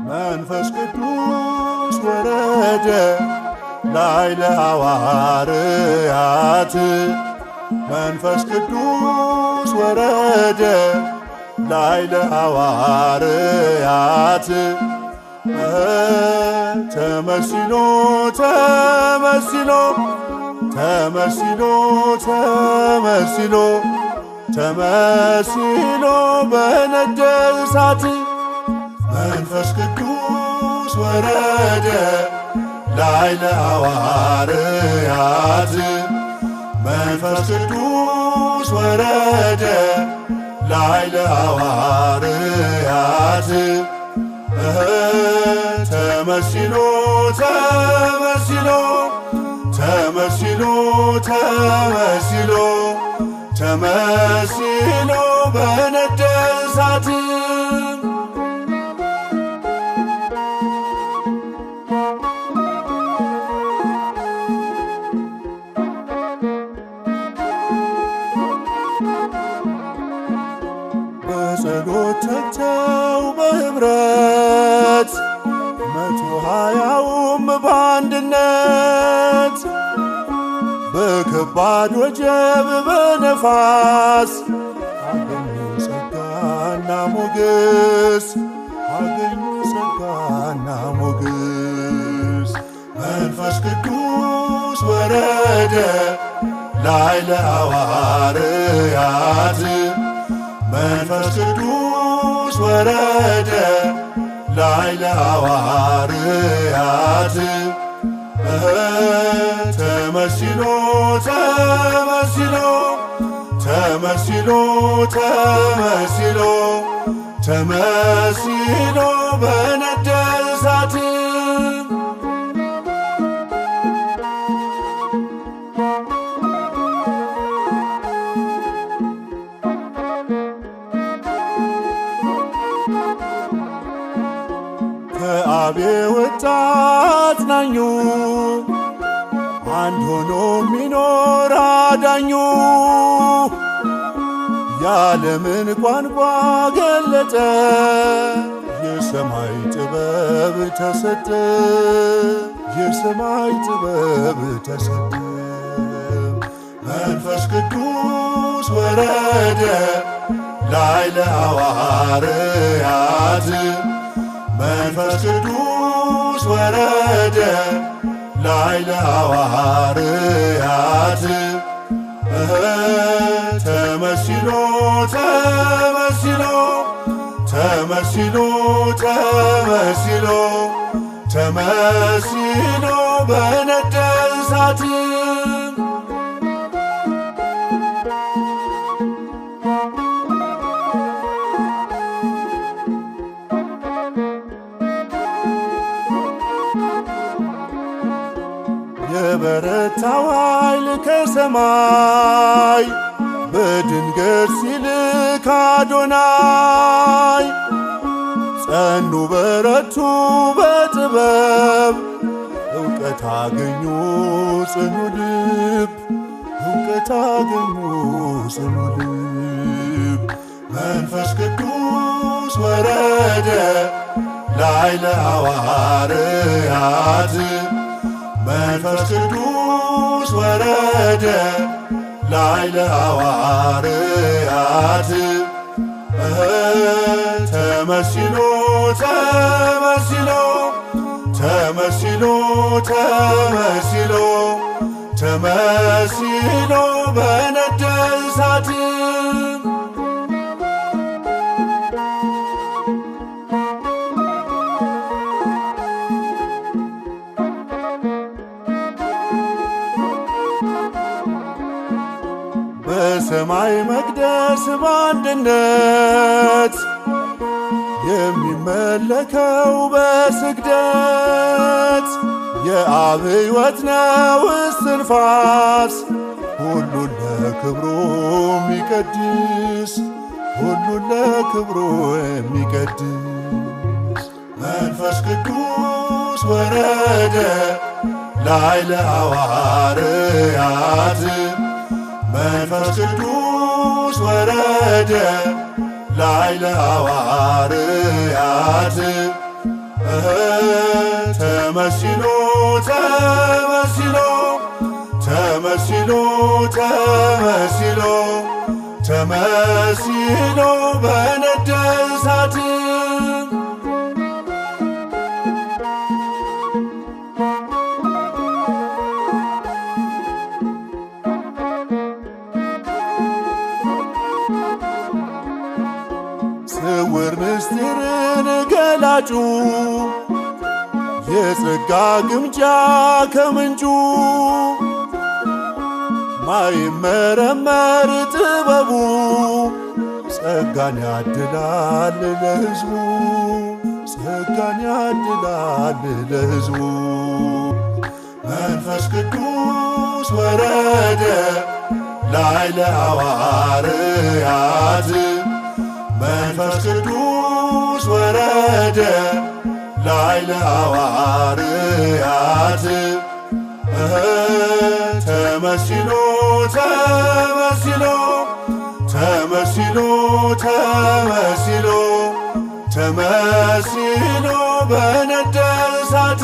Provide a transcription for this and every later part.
መንፈስ ቅዱስ ወረደ ላዕለ ሐዋርያት መንፈስ ቅዱስ ወረደ ላዕለ ሐዋርያት ተመሲሎ ተመሲሎ ተመሲሎ ተመሲሎ ተመሲሎ በነደ እሳት መንፈስ ቅዱስ ወረደ ላዕለ ሐዋርያት መንፈስ ቅዱስ ወረደ ላዕለ ሐዋርያት ተመሲሎ ተመሲሎ ተመሲሎ ተመሲሎ ተመሲሎ በነደ እሳት በጸሎት ተግተው በኅብረት 120ውም በአንድነት በከባድ ወጀብ በነፋስ አገኙ ጸጋና ሞገስ አገኙ ጸጋና ሞገስ መንፈስ ቅዱስ ወረደ ላዕለ ሐዋርያት መንፈስ ቅዱስ ወረደ ላዕለ ሐዋርያት ተመሲሎ ተመሲሎ ተመሲሎ ተመሲሎ ተመሲሎ በነደ እሳት ከአብ የወጣ አጽናኙ አንድ ሆኖ ሚኖር አዳኙ የዓለምን ቋንቋ ገለጠ የሰማይ ጥበብ ተሰጠ የሰማይ ጥበብ ተሰጠ መንፈስ ቅዱስ ወረደ ላዕለ ሐዋርያት መንፈስ ቅዱስ ወረደ ላዕለ ሐዋርያት ተመሲሎ ተመሲሎ ተመሲሎ ተመሲሎ ተመሲሎ በነደ እሳት የበረታው ኃይል ከሰማይ በድንገት ሲልክ አዶናይ ጸኑ በረቱ በጥበብ እውቀት አገኙ ጽኑ ልብ እውቀት አገኙ ጽኑ ልብ መንፈስ ቅዱስ ወረደ ላዕለ ሐዋርያት መንፈስ ቅዱስ ወረደ ላዕለ ሐዋርያት ተመሲሎ ተመሲሎ ተመሲሎ ተመሲሎ ተመሲሎ በነደ እሳት በሰማይ መቅደስ በአንድነት የሚመለከው በስግደት የአብ ሕይወት ነው እስትንፋስ ሁሉን ለክብሩ የሚቀድስ ሁሉን ለክብሩ የሚቀድስ መንፈስ ቅዱስ ወረደ ላዕለ ሐዋርያት መንፈስ ቅዱስ ወረደ ላዕለ ሐዋርያት ተመሲሎ ተመሲሎ ተመሲሎ ተመሲሎ ተመሲሎ በነደ እሳት ስውር ምስጢርን ገላጩ የጸጋ ግምጃ ከምንጩ ማይመረመር ጥበቡ ጸጋን ያድላል ለሕዝቡ ጸጋን ያድላል ለሕዝቡ መንፈስ ቅዱስ ወረደ ላዕለ ሐዋርያት መንፈስ ቅዱስ ወረደ ላዕለ ሐዋርያት ተመሲሎ ተመሲሎ ተመሲሎ ተመሲሎ ተመሲሎ በነደ እሳት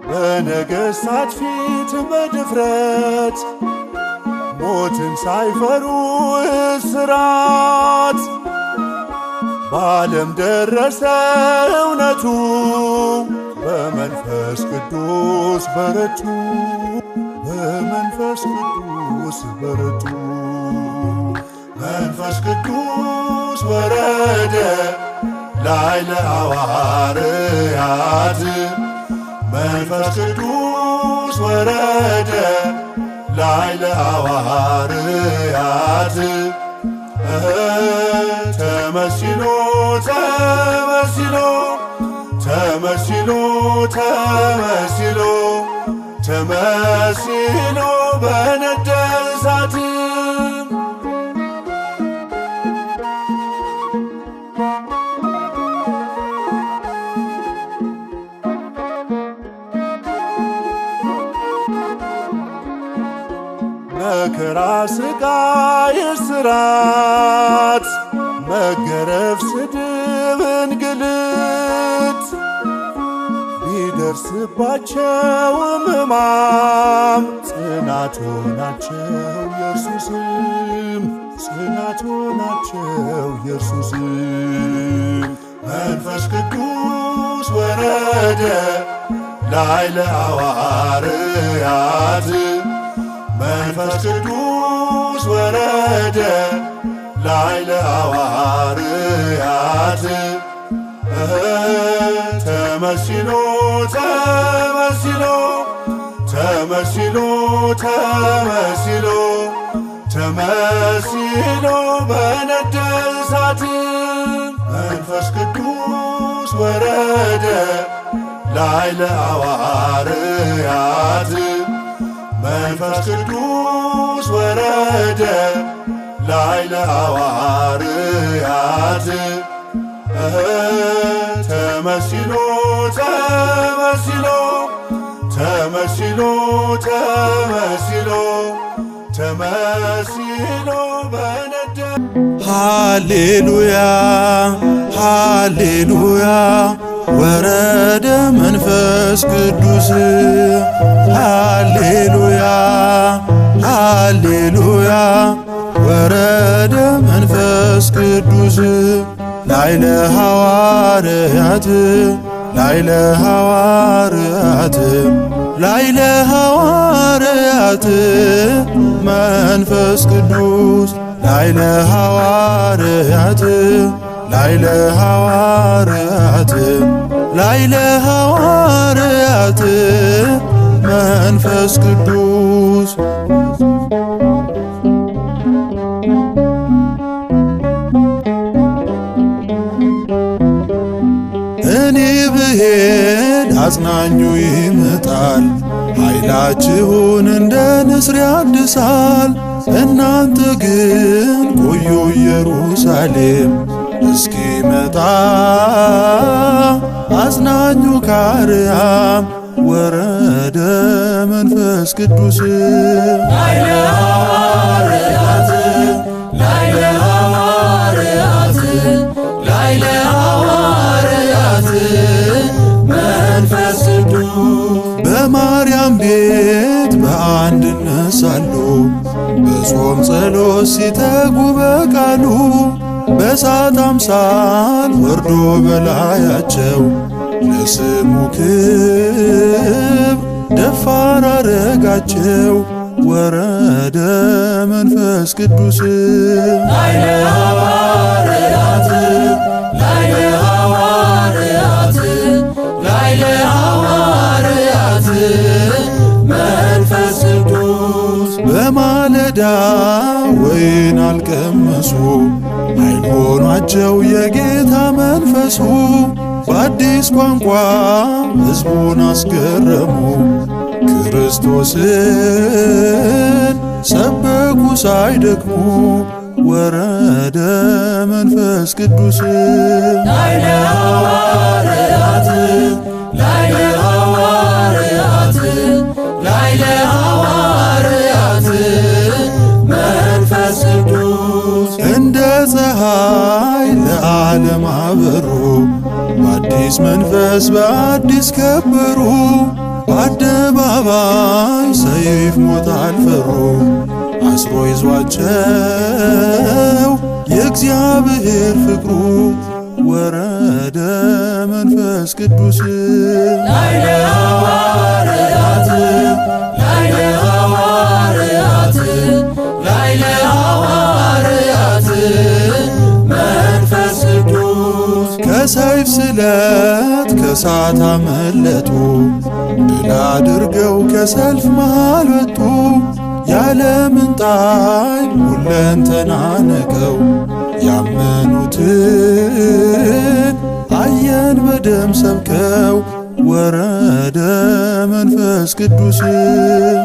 በነገሥታት ፊት በድፍረት ሞትን ሳይፈሩ እስራት በዓለም ደረሰ እውነቱ በመንፈስ ቅዱስ በረቱ በመንፈስ ቅዱስ በረቱ መንፈስ ቅዱስ ወረደ ላዕለ ሐዋርያት መንፈስ ቅዱስ ወረደ ላዕለ ሐዋርያት ተመሲሎ ተመሲሎ ተመሲሎ ተመሲሎ ተመሲሎ በነደ እሳት መከራ ስቃይ እስራት መገረፍ ስድብ እንግልት ቢደርስባቸውም ሕማም ጽናት ሆናቸው የእርሱ ስም ጽናት ሆናቸው የእርሱ ስም መንፈስ ቅዱስ ወረደ ላዕለ ሐዋርያት መንፈስ ቅዱስ ወረደ ላዕለ ሐዋርያት ተመሲሎ ተመሲሎ ተመሲሎ ተመሲሎ ተመሲሎ በነደ እሳት መንፈስ ቅዱስ ወረደ ላዕለ ሐዋርያት መንፈስ ቅዱስ ወረደ ላዕለ ሐዋርያት ተመሲሎ ተመሲሎ ተመሲሎ ተመሲሎ ተመሲሎ በነደ ሃሌሉያ ሃሌሉያ ወረደ መንፈስ ቅዱስ ሃሌሉያ ሃሌሉያ ወረደ መንፈስ ቅዱስ ላዕለ ሐዋርያት ላዕለ ሐዋርያት ላዕለ ሐዋርያት መንፈስ ቅዱስ ላዕለ ሐዋርያት ላዕለ ሐዋርያት ላዕለ ሐዋርያት መንፈስ ቅዱስ እኔ ብሄድ አጽናኙ ይመጣል፣ ኃይላችሁን እንደ ንስር ያድሳል። እናንተ ግን ቆዩ ኢየሩሳሌም እስኪመጣ አጽናኙ ከአርያም ወረደ መንፈስ ቅዱስ ላዕለ ሐዋርያት ላዕለ ሐዋርያት ላዕለ ሐዋርያት መንፈስ ቅዱስ በማርያም ቤት በአንድነት ሳሉ በጾም ጸሎት ሲተጉ በቃሉ በእሳት አምሳል ወርዶ በላያቸው ለስሙ ክብር ደፋር አረጋቸው። ወረደ መንፈስ ቅዱስ ላዕለ ሐዋርያት ላዕለ ሐዋርያት ላዕለ ሐዋርያት መንፈስ ቅዱስ በማለዳ ወይን አልቀመሱ ኃይል ሆኗቸው የጌታ መንፈሱ በአዲስ ቋንቋ ሕዝቡን አስገረሙ ክርስቶስን ሰበኩ ሳይደክሙ። ወረደ መንፈስ ቅዱስ ላዕለ ሐዋርያት ላዕለ ሐዋርያት ላዕለ ሐዋርያት መንፈስ ቅዱስ እንደ ፀሐይ ለዓለም አበሩ በአዲስ መንፈስ በአዲስ ከበሩ። በአደባባይ ሰይፍ ሞት አልፈሩ አስሮ ይዟቸው የእግዚአብሔር ፍቅሩ። ወረደ መንፈስ ቅዱስ ላዕለ ሐዋርያት ላዕለ ሐዋርያት ላዕለ ሐዋርያት መንፈስ ቅዱስ ከሰይፍ ስለት ከእሳት አመለጡ ድል አድርገው ከሰልፍ መሃል ወጡ። ያለምን ጣዕም ሁለንተና ነቀው ያመኑትን አየን በደም ሰብከው። ወረደ መንፈስ ቅዱስ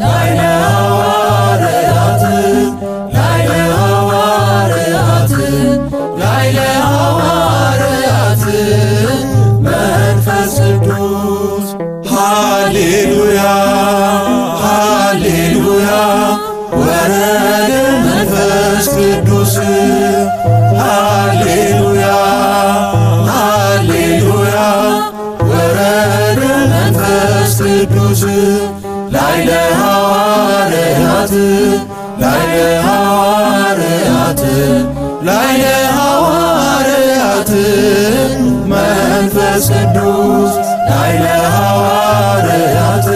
ላዕለ ሐዋርያት ላዕለ ሐዋርያት ላዕለ ሐዋርያት መንፈስ ቅዱስ ሃሌሉያ ሃሌሉያ ወረደ መንፈስ ቅዱስ ሃሌሉያ ሃሌሉያ ወረደ መንፈስ ቅዱስ ላዕለ ሐዋርያት ላዕለ ሐዋርያት ላዕለ ሐዋርያት መንፈስ ቅዱስ ላዕለ ሐዋርያት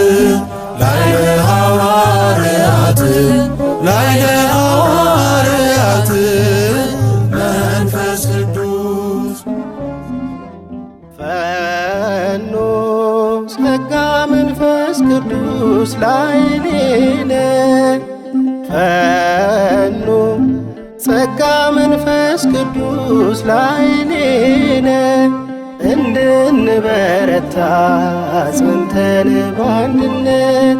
ላዕለ ሐዋርያት ላዕለ ሐዋርያት መንፈስ ቅዱስ ፈኖ ጸጋ መንፈስ ቅዱስ ላዕሌነ ፈኖ ጸጋ መንፈስ ቅዱስ ላዕሌነ እንድንበረታ ጸንተን በአንድነት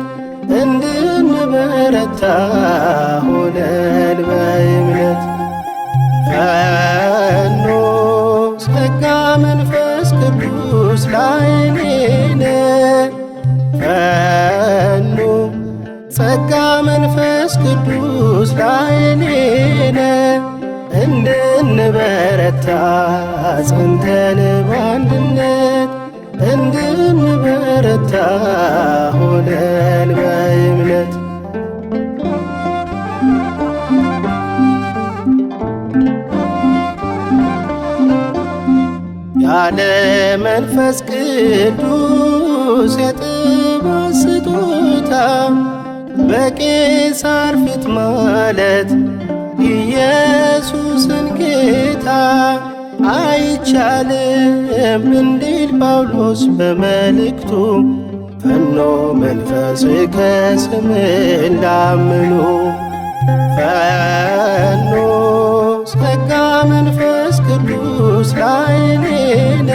እንድንበረታ ሆነን በእምነት ፈኖ ጸጋ መንፈስ ቅዱስ ላዕሌነ ፈኖ ጸጋ መንፈስ ቅዱስ ላዕሌነ እንድንበረታ ጸንተን በአንድነት እንድንበረታ ሆነን በእምነት ያለ መንፈስ ቅዱስ የጥበብ ስጦታ በቄሳር ፊት ማለት ኢየሱስን ጌታ አይቻልም እንዲል ጳውሎስ በመልእክቱ ፈኖ መንፈስከ ስምን ላምኑ ፈኖ ጸጋ መንፈስ ቅዱስ ላዕሌነ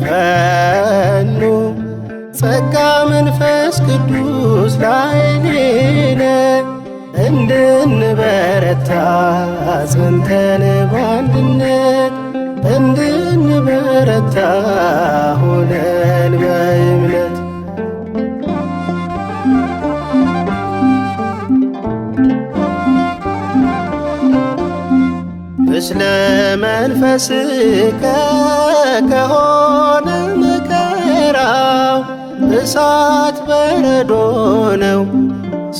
ፈኖ ጸጋ መንፈስ ቅዱስ ላዕሌነ እንድንበረታ ጸንተን በአንድነት እንድንበረታ ሆነን በእምነት ምስለ መንፈስከ ከሆነ መከራው እሳት በረዶ ነው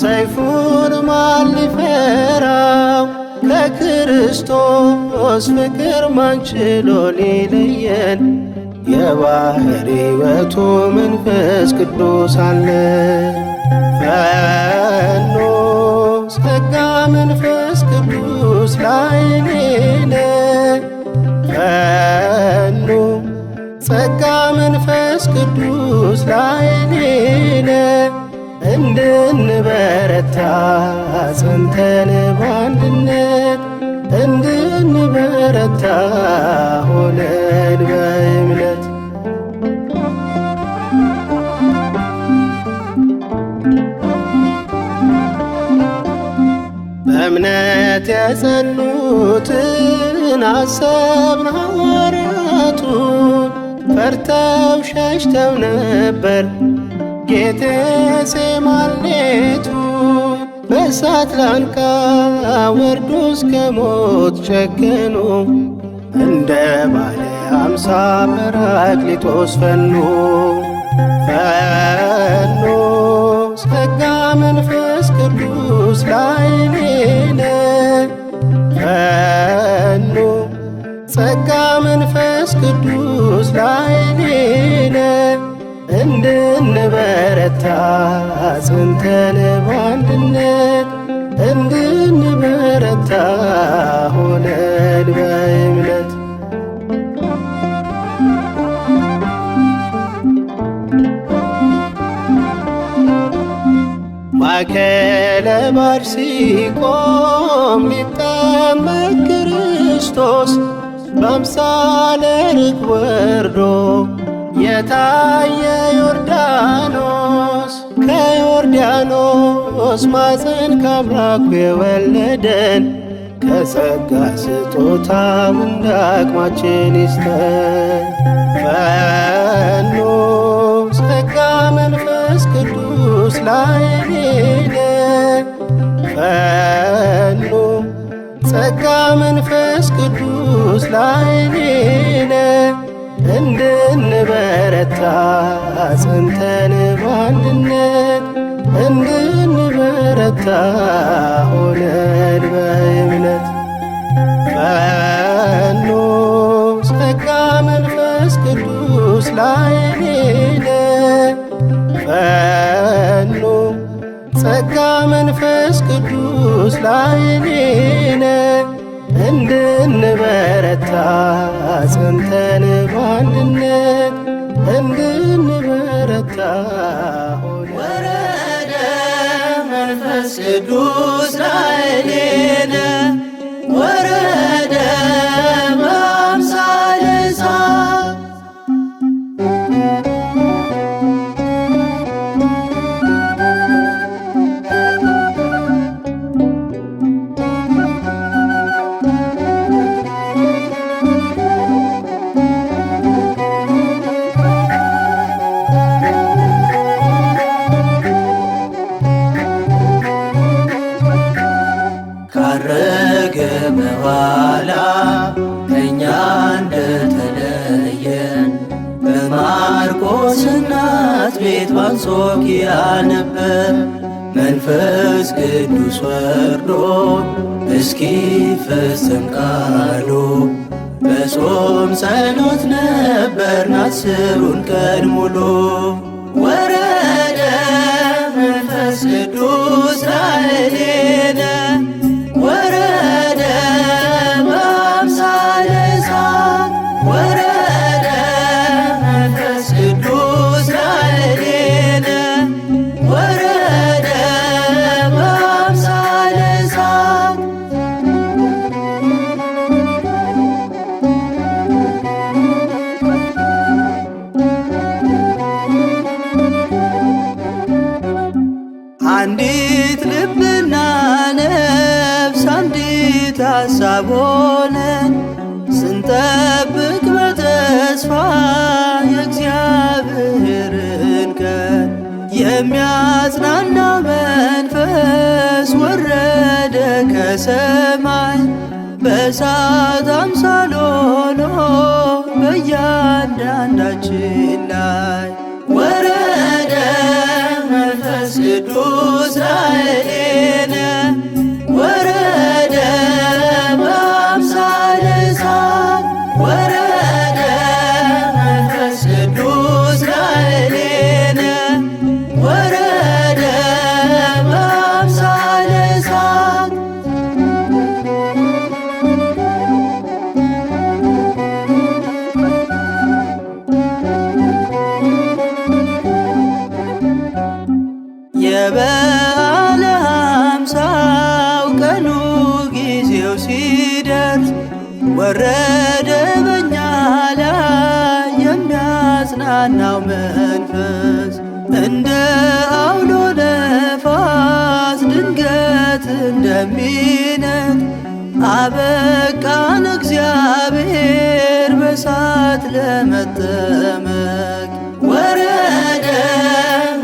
ሰይፉን ማን ሊፈራው? ከክርስቶስ ፍቅር ማን ችሎ ሊለየን? የባሕር ሕይወቱ መንፈስ ቅዱስ አለ። ፈኖ ጸጋ መንፈስ ቅዱስ ላዕሌነ ፈኖ ጸጋ መንፈስ ቅዱስ ላዕሌነ እንድንበረታ ጸንተን በአንድነት እንድንበረታ ሆነን በእምነት በእምነት የጸኑትን አሰብን ሐዋርያቱን ፈርተው ሸሽተው ነበር ጌቴሴማኒቱን በእሳት ላንቃ ወርዶ እስከ ሞት ቸገኑ እንደ ባለ አምሳ ጰራቅሊጦስ ፈኑ ፈኖ ጸጋ መንፈስ ቅዱስ ላዕሌነ ፈኖ ጸጋ መንፈስ ቅዱስ ላዕሌነ እንድንበረታ ጸንተን በአንድነት እንድንበረታ ሆነን በእምነት ማእከለ ባሕር ሲቆም ሊጠመቅ ክርስቶስ በአምሳለ ርግብ ወርዶ የታየ ዮርዳኖስ ከዮርዳኖስ ማፀን ከአምላኩ የወለደን ከጸጋ ስጦታው እንደ አቅማችን ይስጠን። ፈኖ ጸጋ መንፈስ ቅዱስ ላዕሌነ ፈኖ ጸጋ መንፈስ ቅዱስ ላዕሌነ እንድንበረታ ጸንተን በአንድነት እንድንበረታ ሆነን በእምነት ፈኖ ጸጋ መንፈስ ቅዱስ ላዕሌነ ፈኖ ጸጋ መንፈስ ቅዱስ ላዕሌነ እንድንበረታ ጸንተን በአንድነት እንድንበረታ ወረደ መንፈስ ቅዱስ ላዕሌነ ወረደ በአምሳለ እሳት ካረገ በኋላ ከእኛ እንደተለየን በማርቆስ እናት ቤት በአንጾኪያ ነበር መንፈስ ቅዱስ ወርዶ እስኪፈጸም ቃሉ። በጾም ጸሎት ነበርን 10ሩን ቀን ሙሉ። ወረደ መንፈስ ቅዱስ ላዕሌነ ወረደ በአምሳለ እሳት ወረደ መንፈስ ቅዱስ ላዕሌነ ወረደ በአምሳለ እሳት አንዲት ልብና ነፍስ አንዲት ሐሳብ ሆነን ስንጠብቅ በተስፋ የእግዚአብሔርን ቀን የሚያጽናና መንፈስ ወረደ ከሰማይ በእሳት አምሳል ሆኖ በእያንዳንዳችን ላይ ወረደ መንፈስ ቅዱስ ላዕሌነ ወረደ በአምሳለ እሳት ወረደ መንፈስ ቅዱስ ላዕሌነ ወረደ በአምሳለ እሳት የበዓለ ሃምሳው ቀኑ ጊዜው ሲደርስ ወረደ በኛ ላይ የሚያጽናናው መንፈስ እንደ አውሎ ነፋስ ድንገት እንደሚነድ አበቃን እግዚአብሔር በእሳት ለመጠመቅ ወረደ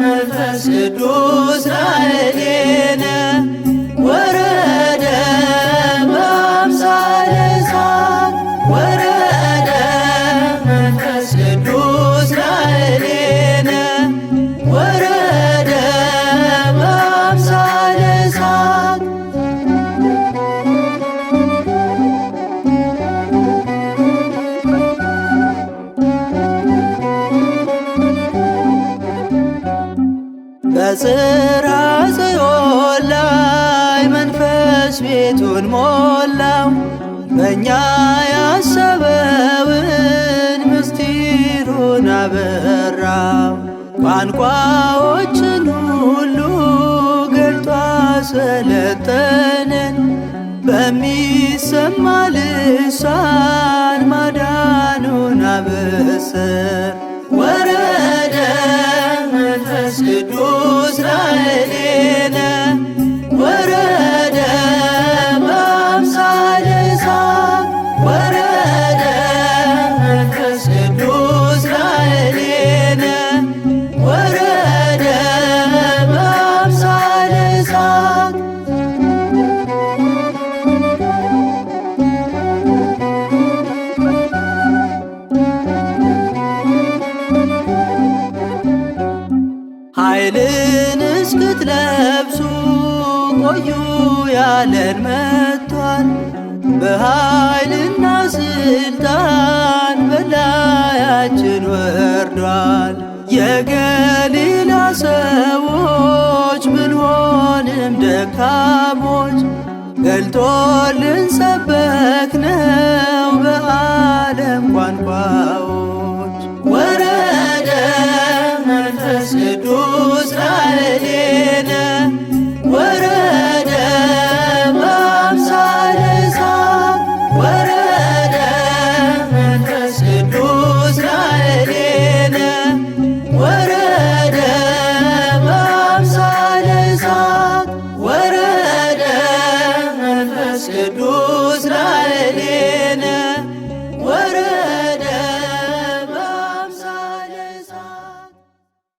መንፈስ ቅዱስ ላዕሌነ ወረደ በአምሳለ እሳት ወረደ መንፈስ ቅዱስ ላዕሌነ ወረደ በአምሳለ እሳት በጽርሐ ጽዮን ላይ መንፈስ ቤቱን ሞላው በእኛ ያሰበውን ምስጢሩን አበራው ቋንቋዎችን ሁሉ ገልጦ አሰለጠነን በሚሰማ ልሳን ማዳኑን አበሰር ወረደ መንፈስ ቅዱስ ላዕሌነ ወረደ በአምሳለ እሳት ወረደ መንፈስ ቅዱስ ላዕሌነ ወረደ በአምሳለ እሳት ኃይልን እስክትለብሱ ቆዩ ያለን መጥቷል። በኃይልና ስልጣን በላያችን ወርዷል። የገሊላ ሰዎች ብንሆንም ደካሞች ገልጦልን ሰበክነው በዓለም ቋንቋ